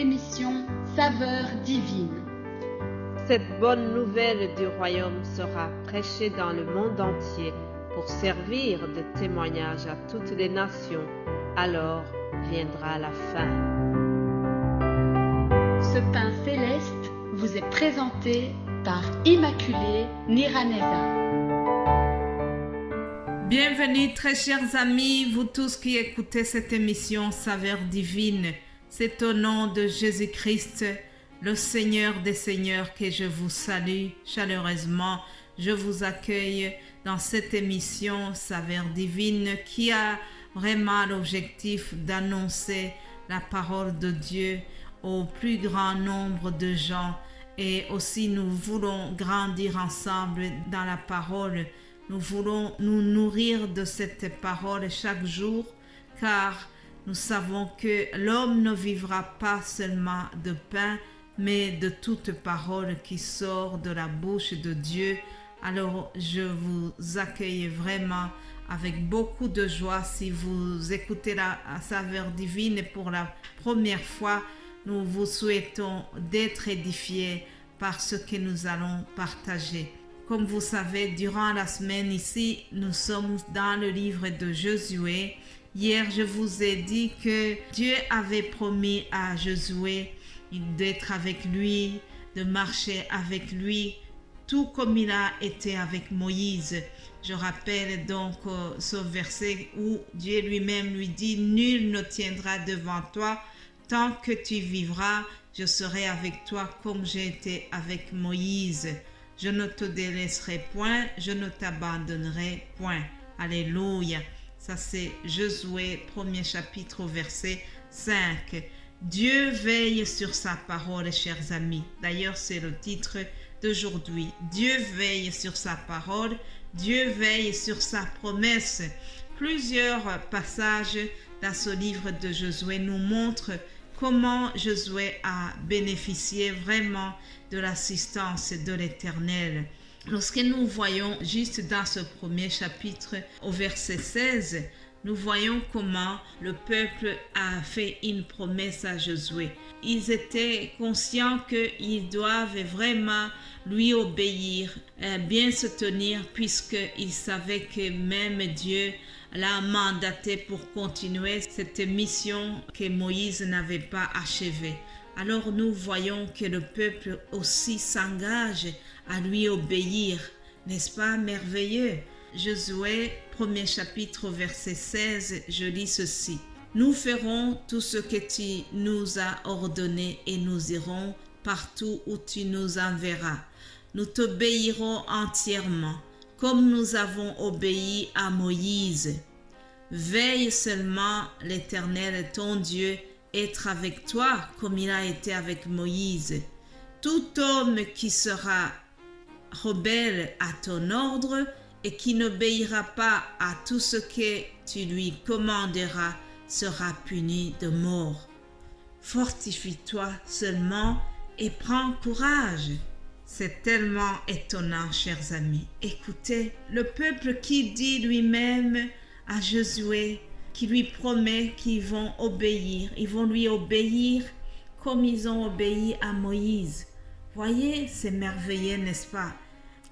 l'émission Saveurs divines. Cette bonne nouvelle du royaume sera prêchée dans le monde entier pour servir de témoignage à toutes les nations. Alors viendra la fin. Ce pain céleste vous est présenté par Immaculée Niraneza. Bienvenue très chers amis, vous tous qui écoutez cette émission Saveurs divines. C'est au nom de Jésus-Christ, le Seigneur des Seigneurs, que je vous salue chaleureusement. Je vous accueille dans cette émission Saveurs divines qui a vraiment l'objectif d'annoncer la parole de Dieu au plus grand nombre de gens. Et aussi nous voulons grandir ensemble dans la parole. Nous voulons nous nourrir de cette parole chaque jour, car nous savons que l'homme ne vivra pas seulement de pain, mais de toute parole qui sort de la bouche de Dieu. Alors je vous accueille vraiment avec beaucoup de joie. Si vous écoutez la Saveur divine pour la première fois, nous vous souhaitons d'être édifiés par ce que nous allons partager. Comme vous savez, durant la semaine ici, nous sommes dans le livre de Josué. Hier, je vous ai dit que Dieu avait promis à Josué d'être avec lui, de marcher avec lui, tout comme il a été avec Moïse. Je rappelle donc ce verset où Dieu lui-même lui dit « Nul ne tiendra devant toi, tant que tu vivras, je serai avec toi comme j'ai été avec Moïse. Je ne te délaisserai point, je ne t'abandonnerai point. » Alléluia. Ça c'est Josué, 1er chapitre, verset 5. Dieu veille sur sa parole, chers amis. D'ailleurs, c'est le titre d'aujourd'hui. Dieu veille sur sa parole, Dieu veille sur sa promesse. Plusieurs passages dans ce livre de Josué nous montrent comment Josué a bénéficié vraiment de l'assistance de l'Éternel. Lorsque nous voyons juste dans ce premier chapitre au verset 16, nous voyons comment le peuple a fait une promesse à Josué. Ils étaient conscients qu'ils doivent vraiment lui obéir, bien se tenir, puisqu'ils savaient que même Dieu l'a mandaté pour continuer cette mission que Moïse n'avait pas achevée. Alors nous voyons que le peuple aussi s'engage à lui obéir. N'est-ce pas merveilleux? Josué, 1er chapitre, verset 16, je lis ceci. « Nous ferons tout ce que tu nous as ordonné et nous irons partout où tu nous enverras. Nous t'obéirons entièrement, comme nous avons obéi à Moïse. Veille seulement l'Éternel, ton Dieu, être avec toi comme il a été avec Moïse. Tout homme qui sera rebelle à ton ordre et qui n'obéira pas à tout ce que tu lui commanderas sera puni de mort. Fortifie-toi seulement et prends courage. » C'est tellement étonnant, chers amis. Écoutez, le peuple qui dit lui-même à Josué, qui lui promet qu'ils vont obéir. Ils vont lui obéir comme ils ont obéi à Moïse. Voyez, c'est merveilleux, n'est-ce pas?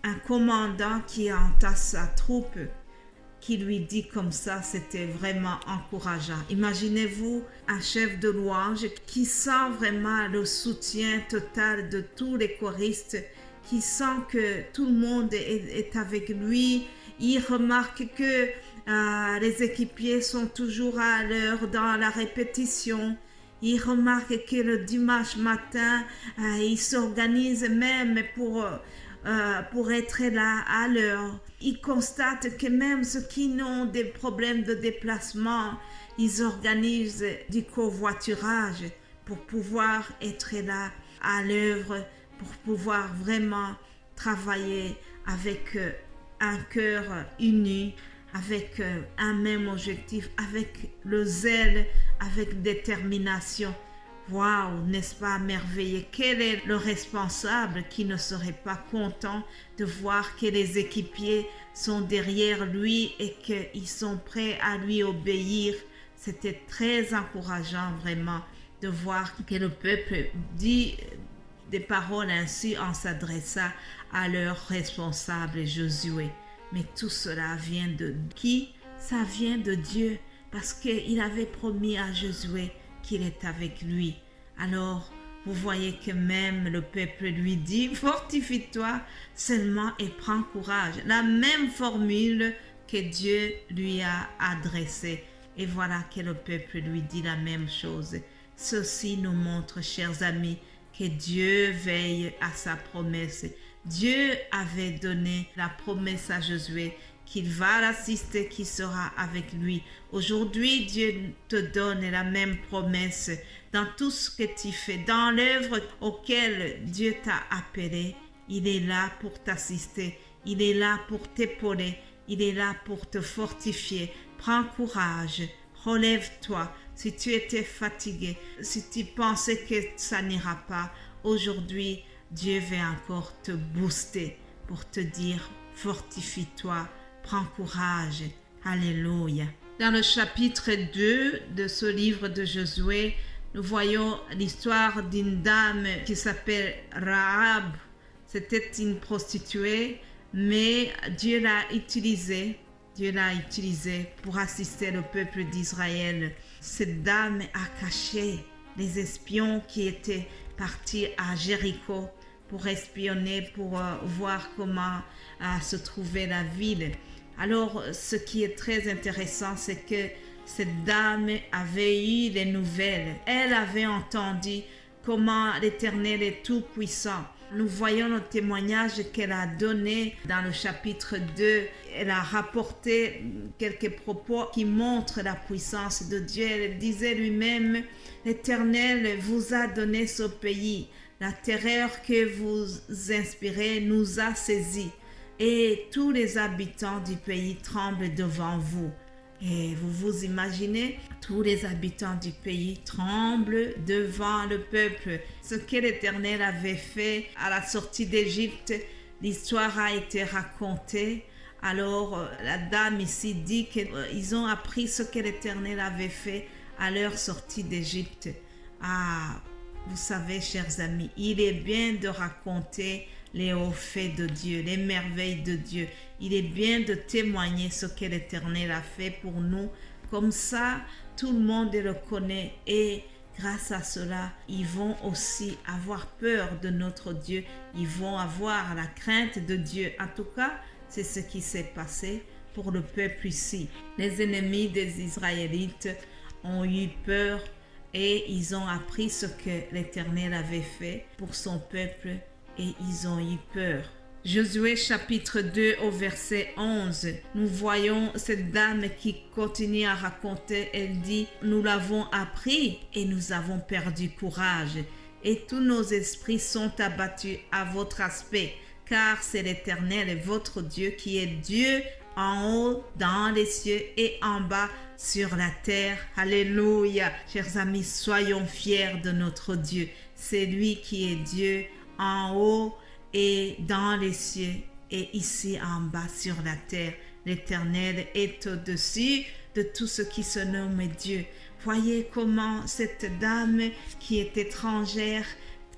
Un commandant qui entasse sa troupe, qui lui dit comme ça, c'était vraiment encourageant. Imaginez-vous un chef de louange qui sent vraiment le soutien total de tous les choristes, qui sent que tout le monde est avec lui. Il remarque que les équipiers sont toujours à l'heure dans la répétition. Il remarque que le dimanche matin, ils s'organisent même pour être là à l'heure. Il constate que même ceux qui ont des problèmes de déplacement, ils organisent du covoiturage pour pouvoir être là à l'œuvre, pour pouvoir vraiment travailler avec un cœur uni, avec un même objectif, avec le zèle, avec détermination. Waouh, n'est-ce pas merveilleux? Quel est le responsable qui ne serait pas content de voir que les équipiers sont derrière lui et qu'ils sont prêts à lui obéir? C'était très encourageant vraiment de voir que le peuple dit des paroles ainsi en s'adressant à leur responsable Josué. Mais tout cela vient de qui? Ça vient de Dieu, parce qu'il avait promis à Josué qu'il est avec lui. Alors, vous voyez que même le peuple lui dit, fortifie-toi seulement et prends courage. La même formule que Dieu lui a adressée. Et voilà que le peuple lui dit la même chose. Ceci nous montre, chers amis, que Dieu veille à sa promesse. Dieu avait donné la promesse à Josué qu'il va l'assister, qu'il sera avec lui. Aujourd'hui, Dieu te donne la même promesse dans tout ce que tu fais, dans l'œuvre auquel Dieu t'a appelé. Il est là pour t'assister, il est là pour t'épauler, il est là pour te fortifier. Prends courage, relève-toi. Si tu étais fatigué, si tu pensais que ça n'ira pas, aujourd'hui, Dieu veut encore te booster pour te dire, fortifie-toi, prends courage. Alléluia. Dans le chapitre 2 de ce livre de Josué, nous voyons l'histoire d'une dame qui s'appelle Rahab. C'était une prostituée, mais Dieu l'a utilisée pour assister le peuple d'Israël. Cette dame a caché les espions qui étaient partis à Jéricho pour espionner, pour voir comment se trouvait la ville. Alors, ce qui est très intéressant, c'est que cette dame avait eu les nouvelles. Elle avait entendu comment l'Éternel est tout-puissant. Nous voyons le témoignage qu'elle a donné dans le chapitre 2. Elle a rapporté quelques propos qui montrent la puissance de Dieu. Elle disait lui-même, l'Éternel vous a donné ce pays. La terreur que vous inspirez nous a saisis. Et tous les habitants du pays tremblent devant vous. Et vous imaginez, tous les habitants du pays tremblent devant le peuple. Ce que l'Éternel avait fait à la sortie d'Égypte, l'histoire a été racontée. Alors la dame ici dit qu'ils ont appris ce que l'Éternel avait fait à leur sortie d'Égypte. Ah, vous savez, chers amis, il est bien de raconter les hauts faits de Dieu, les merveilles de Dieu. Il est bien de témoigner ce que l'Éternel a fait pour nous. Comme ça, tout le monde le connaît et grâce à cela, ils vont aussi avoir peur de notre Dieu. Ils vont avoir la crainte de Dieu. En tout cas, c'est ce qui s'est passé pour le peuple ici. Les ennemis des Israélites ont eu peur et ils ont appris ce que l'Éternel avait fait pour son peuple. Et ils ont eu peur. Josué chapitre 2 au verset 11, nous voyons cette dame qui continue à raconter. Elle dit, nous l'avons appris et nous avons perdu courage. Et tous nos esprits sont abattus à votre aspect, car c'est l'Éternel, votre Dieu, qui est Dieu en haut dans les cieux et en bas sur la terre. Alléluia. Chers amis, soyons fiers de notre Dieu. C'est lui qui est Dieu en haut et dans les cieux et ici en bas sur la terre. L'Éternel est au-dessus de tout ce qui se nomme Dieu. Voyez comment cette dame qui est étrangère,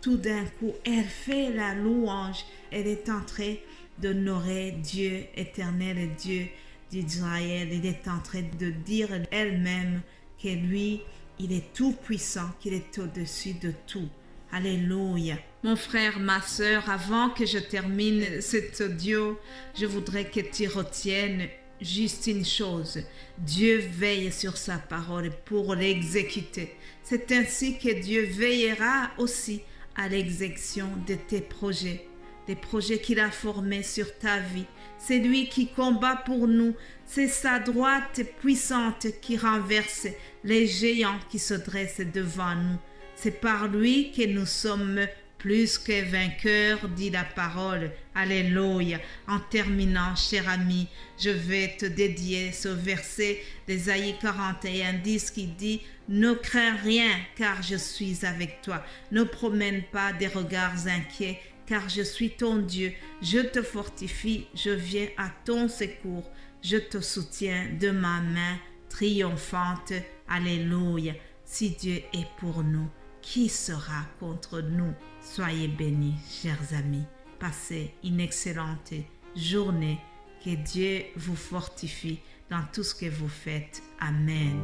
tout d'un coup, elle fait la louange. Elle est en train d'honorer Dieu, Éternel Dieu d'Israël. Elle est en train de dire elle-même que lui, il est tout puissant, qu'il est au-dessus de tout. Alléluia. Mon frère, ma sœur, avant que je termine cet audio, je voudrais que tu retiennes juste une chose. Dieu veille sur sa parole pour l'exécuter. C'est ainsi que Dieu veillera aussi à l'exécution de tes projets, des projets qu'il a formés sur ta vie. C'est lui qui combat pour nous. C'est sa droite puissante qui renverse les géants qui se dressent devant nous. C'est par lui que nous sommes plus que vainqueurs, dit la parole. Alléluia. En terminant, cher ami, je vais te dédier ce verset d'Ésaïe 41:10 qui dit « Ne crains rien, car je suis avec toi. Ne promène pas des regards inquiets, car je suis ton Dieu. Je te fortifie, je viens à ton secours. Je te soutiens de ma main triomphante. » Alléluia. Si Dieu est pour nous, qui sera contre nous? Soyez bénis, chers amis. Passez une excellente journée. Que Dieu vous fortifie dans tout ce que vous faites. Amen.